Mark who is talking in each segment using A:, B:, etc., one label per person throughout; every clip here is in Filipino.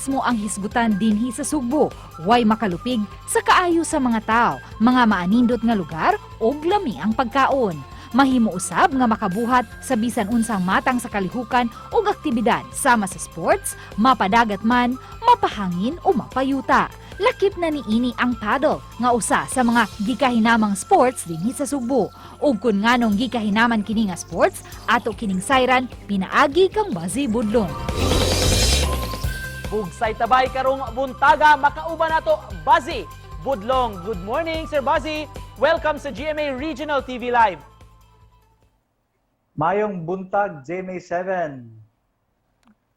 A: mismo ang hisgutan dinhi sa Sugbo. Way makalupig sa kaayo sa mga tao, mga maanindot nga lugar ug lami ang pagkaon. Mahimo usab nga makabuhat sa bisan unsang matang sa kalihukan ug aktibidad sama sa sports, mapadagat man, mapahangin o mapayuta. Lakip na niini ang paddle nga usa sa mga gikahinamang sports dinhi sa Sugbo. Ug kun nganong gikahinaman kini nga sports, ato kining sayran pinaagi kang Bazi Budlong.
B: Bugsay tabay karong buntaga makauban nato Bazi Budlong. Good morning, Sir Bazi. Welcome sa GMA Regional TV Live.
C: Mayong buntag, GMA7.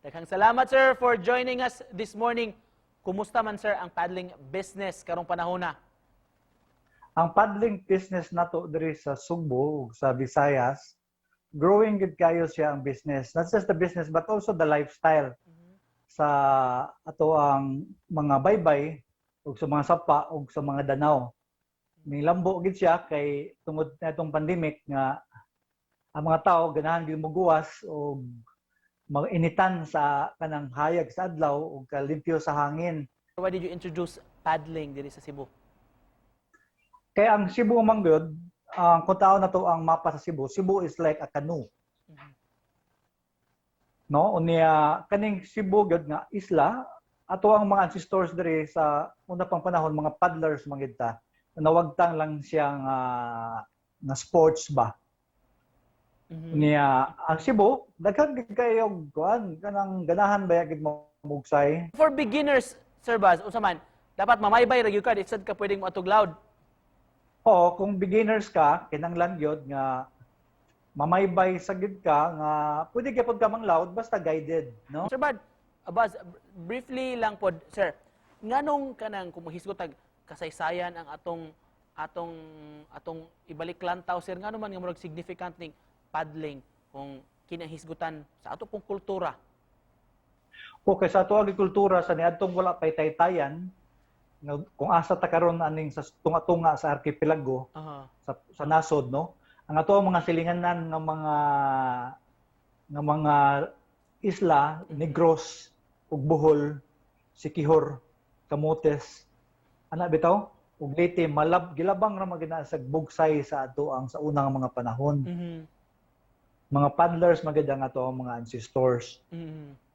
B: Daghang salamat, sir, for joining us this morning. Kumusta man, sir, ang paddling business karong panahon na?
C: Ang paddling business nato diri sa Sugbo ug sa Visayas, growing gid kayo siya ang business. Not just the business but also the lifestyle. Sa ato ang mga baybay ug sa mga sapa ug sa mga danaw. Nilambo gid siya kay tungod na itong pandemic nga ang mga tao ganahan gyud moguwas o mag-initan sa kanang hayag sa adlaw o kalimpyo sa hangin.
B: Why did you introduce paddling diri sa Cebu?
C: Kaya ang Cebu manggod, ang kung na to ang mapa sa Cebu, Cebu is like a canoe. No, unya kaning Cebu gyud nga isla, ato ang mga ancestors diri sa una pang panahon mga paddlers mangita. Nawagtang lang siyang na sports ba. Niya ang Cebu daghan gid kayo kuan kanang ganahan ba gid mo mugsay.
B: For beginners, Sir Baz, unsa man, dapat mamaybay ra gyud ka, isad ka pwedeng matug loud.
C: O kung beginners ka, kinanglan gyud nga mamaybay sa gid ka nga pwede gyapon ka mang loud basta guided, no?
B: Sir Baz, briefly lang pod, sir. Nganong kanang kumuhisgot tag kasaysayan ang atong ibalik lantaw, sir, ngano man nga murag significant ning paddling kung kinahisgutan sa ato pong kultura?
C: Okay, sa ato agrikultura sa niadtong wala pay taytayan, kung asa ta karon aning sa tunga-tunga sa arkipelago, sa nasod, no? Ang ato mga silinganan nga mga isla, Negros, ug Bohol, Siquijor, Camotes, ana bitaw, ug Leyte, gilabang ra magina sa bugsay sa ato ang sa unang mga panahon. Mga paddlers magid ang ato ang mga ancestors.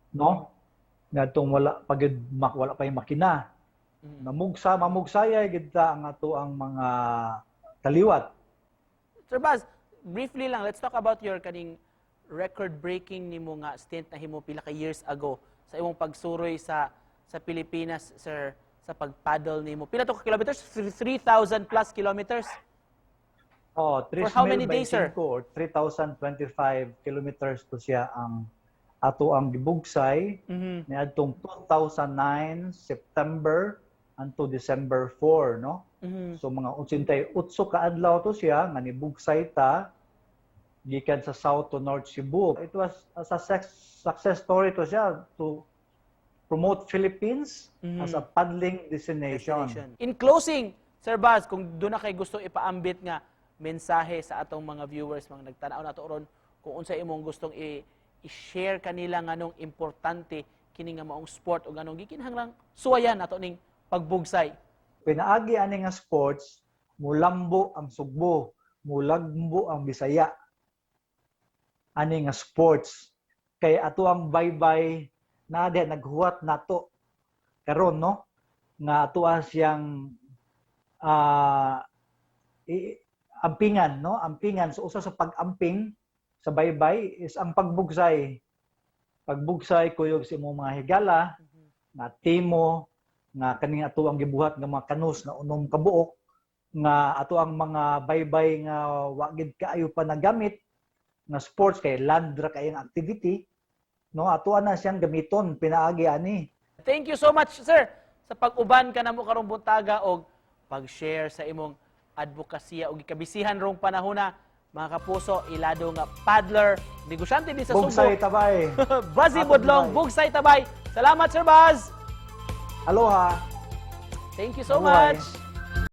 C: No? Ngadtong wala pa yung makina. Mamugsaya gid ta ang ato ang mga kaliwat.
B: Sir Baz, briefly lang, let's talk about your kaning record-breaking nimo nga stint na himo pila ka years ago sa imong pagsuroy sa Pilipinas, sir, sa pagpaddle nimo. Pila to ka kilometers? 3,000 plus kilometers?
C: Oh, 3
B: For how many days, sir?
C: 3,025 kilometers to siya ang ato ang gibugsay niadtong 2009 September unto December 4, no? So mga 88 ka adlaw to siya nga nibugsay ta gikan sa south to north Cebu. It was a success story to siya to promote Philippines as a paddling destination.
B: In closing, Sir Baz, kung doon na kay gusto ipaambit nga mensahe sa atong mga viewers, mga nagtanaw na to ron, kung unsa imong gustong i-share kanila nganong importante kini nga maong sport o nganong gikinahanglang suwayan ato ning pagbugsay.
C: Pinaagi ani nga sports, mulambo ang Sugbo, mulagbo ang Bisaya. Ani nga sports kay ato ang baybay na naghuwat nato karon, no, nga ato siyang ampingan, no? Ampingan. So, usa sa pag-amping sa baybay is ang pagbugsay. Pagbugsay kuyog sa imong mga higala, nga timo, nga kaning ato ang gibuhat nga mga kanus na unom kabuok, nga ato ang mga baybay nga wa gid kaayo pa nagamit nga sports kay land ra kay ang activity, no? Ato na siyang gamiton pinaagi ani.
B: Thank you so much, sir, sa pag-uban ka namo karong buntaga og pag-share sa imong advokasya o gikabisihan rong panahon na, mga kapuso, ilado nga paddler, negosyante din sa Sugbo.
C: Bugsay tabay.
B: Bazi Budlong, Bugsay tabay. Salamat, Sir Baz.
C: Aloha.
B: Thank you so
C: Aloha.
B: much.